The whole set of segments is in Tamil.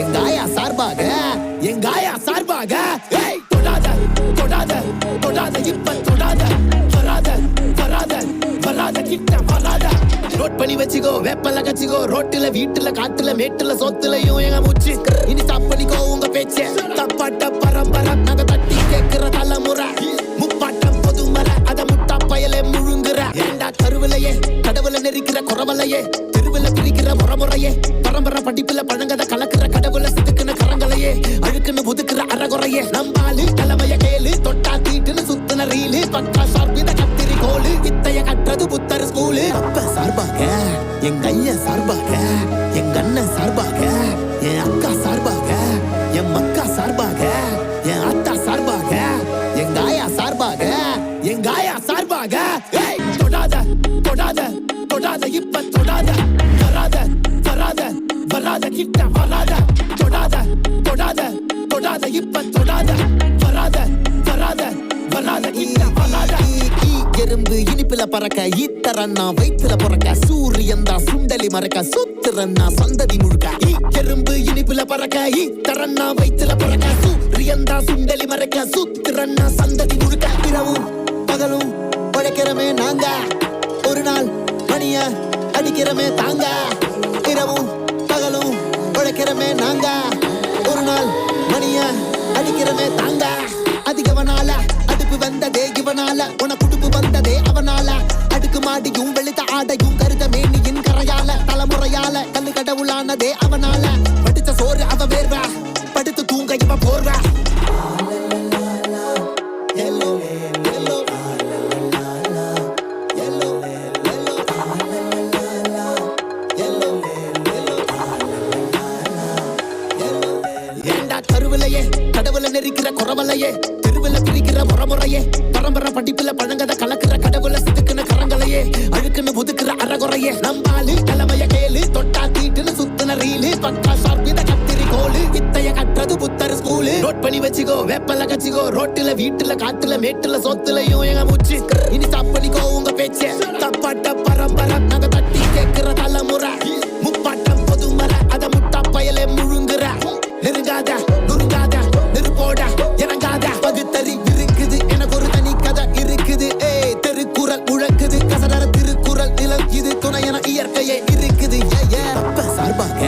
எங்க ஆயா சார்பாக எங்க ஆயா சார்பாக தொடாத தொடாத தொடாத இப்ப தொடாத வராத வராத வராத கிட்ட வராத நோட் பண்ணி வச்சுக்கோ வேப்பல கச்சிக்கோ ரோட்டுல வீட்டுல காட்டுல மேட்டுல சோத்துலயும் எங்க மூச்சு இனி ஸ்டாப் பண்ணிக்கோ உங்க பேச்ச தப்பாட்ட பரம்பரை நாங்க தட்டி கேட்கிற தலைமுறை முப்பாட்டம் பொதுமறை அத முட்டா பயலே முழுங்குற ஏண்டா கருவிலையே கடவுளை நெருக்கிற குறவலையே தெருவுல பிரிக்கிற முறமுறையே பரம்பரை படிப்புல பழங்கத கலக்குற கடவுளை சிதுக்குன கரங்களையே அழுக்குன்னு ஒதுக்குற அறகுறையே நம்பாலு தலைமைய கேளு தொட்டா தீட்டுன்னு சுத்துன ரீலு பக்கா சார்பித கத்திரி கோலு வித்தைய கட்டுறது புத்தர் ஸ்கூலு அப்ப சார்பாக எங்க ஐயா சார்பாக எங்க அண்ணன் சார்பாக என் அக்கா சார்பாக என் மக்கா சார்பாக என் அத்தா சார்பாக எங்க ஆயா சார்பாக எங்க ஆயா சார்பாக தொடாத தொடாத தொடாத இப்ப தொடாத வராத வராத வராத கிட்ட வராத தொடாத தொடாத தொடாத இப்ப தொடாத வராத வராத வராத கிட்ட வராத எறும்பு இனிப்புல பறக்க ஈத்தரன்னா வயிற்றுல பிறக்க சூரியன் தான் சுண்டலி மறக்க சுத்துறன்னா சந்ததி முழுக்க எறும்பு இனிப்புல பறக்க ஈத்தரன்னா வயிற்றுல பிறக்க சூரியன் தான் சுண்டலி மறக்க சுத்துறன்னா சந்ததி முழுக்க இரவும் பகலும் உழைக்கிறமே நாங்க ஒரு நாள் மணிய அடிக்கிறமே தாங்க இரவும் பகலும் உழைக்கிறமே நாங்க ஒரு நாள் மணிய அடிக்கிறமே தாங்க அதிகவனால அடுப்பு வந்ததே இவனால உன குடுப்பு வந்ததே அவனால அடுக்கு மாடியும் வெளுத்த ஆடையும் கருத மேனியின் கரையால தலைமுறையால கல்லு கடவுளானதே அவனால படித்த சோறு அவ வேர்வ படுத்து தூங்க இவ போர்வ கருவிலையே கடவுளை நெருக்கிற குறவலையே தெருவுல பிரிக்கிற முறமுறையே பரம்பரை படிப்புல பழங்கத கலக்குற கடவுளை சிதுக்குன கரங்களையே அழுக்குன்னு ஒதுக்குற அறகுறையே நம்பாலு தலைமைய கேளு தொட்டா தீட்டுன்னு சுத்துன ரீலு பக்கா சார்பித கத்திரி கோலு வித்தைய கட்டுறது புத்தர் ஸ்கூலு நோட் பண்ணி வச்சுக்கோ வேப்பல கச்சிக்கோ ரோட்டுல வீட்டுல காட்டுல மேட்டுல சோத்துலயும் எங்க மூச்சு இனி ஸ்டாப் பண்ணிக்கோ உங்க பேச்ச தப்பாட்ட பரம்பரை நாங்க தட்டி கேட்கிற தலைமுறை முப்பாட்டம் பொதுமறை அத முட்டா பயலே முழுங்குற நெருங்காத நுருங்காத நெருப்போட இறங்காத பகுத்தறி இருக்குது எனக்கு ஒரு தனி கதை இருக்குது தெருக்குறள் முழக்குது கசடர திருக்குறள் நிலம் இது துணையன இயற்கையே இருக்குது அப்ப சார்பாக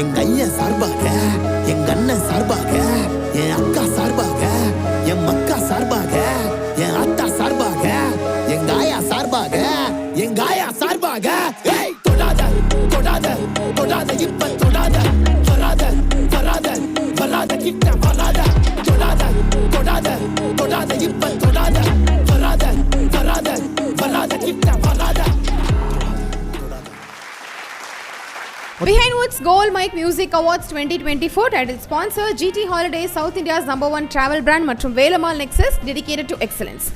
எங்க ஐயா சார்பாக எங்க அண்ணன் சார்பாக என் அக்கா சார்பாக என் மக்கா சார்பாக என் அத்தா சார்பாக எங்க ஆயா சார்பாக எங்க ஆயா சார்பாக தொடாத தொடாத தொடாத இப்ப தொடாத வராத வராத வராத கிட்ட வராத தொடாத தொடாத தொடாத இப்ப தொடாத வராத வராத வராத கிட்ட வராத Behind Woods Gold Mic Music Awards 2024 title sponsor GT Holidays, South India's #1 travel brand மற்றும் Velammal Nexus dedicated to excellence.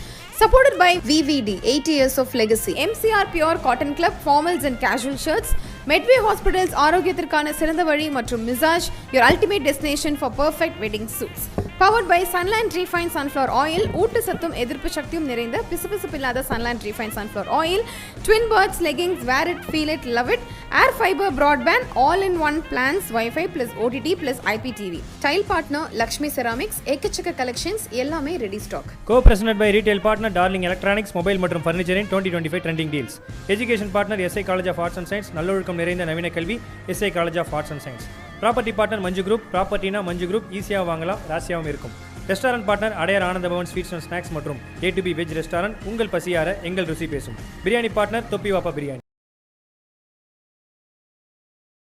Supported by VVD, 80 years of legacy. MCR Pure Cotton Club, formals and casual shirts. Medway Hospitals, ஆரோக்கியத்திற்கான சிறந்த வழி மற்றும் Misaj, your ultimate destination for perfect wedding suits. Powered by Sunland Refined Sunflower Oil, ஊட்டு சத்தும் எதிர்ப்பு சக்தியும் நிறைந்த பிசுபிசுப்பில்லாத Sunland Refined Sunflower Oil, Twin Birds leggings, wear it, feel it, love it. Air Fiber Broadband, all-in-one plans, Wi-Fi plus OTT plus IPTV. Tile partner Lakshmi Ceramics, ஏக்கச்சக்க collections, எல்லாமே ready stock. Co-presented by retail partner Darling Electronics, mobile மற்றும் furniture in 2025 trending deals. Education partner SI College of Arts and Science, நல்லொழுக்கம் நிறைந்த நவீன கல்வி SI College of Arts and Science. Property partner Manju group, ப்ராப்பர்ட்டினா மஞ்சு குரூப், ஈஸியாக வாங்கலாம், ராசியாகவும் இருக்கும். Restaurant partner Adyar Ananda Bhavan sweets and snacks மற்றும் A to B veg restaurant, உங்கள் பசியார எங்கள் ருசி பேசும். பிரியாணி பார்ட்னர் தொப்பி வாப்பா பிரியாணி.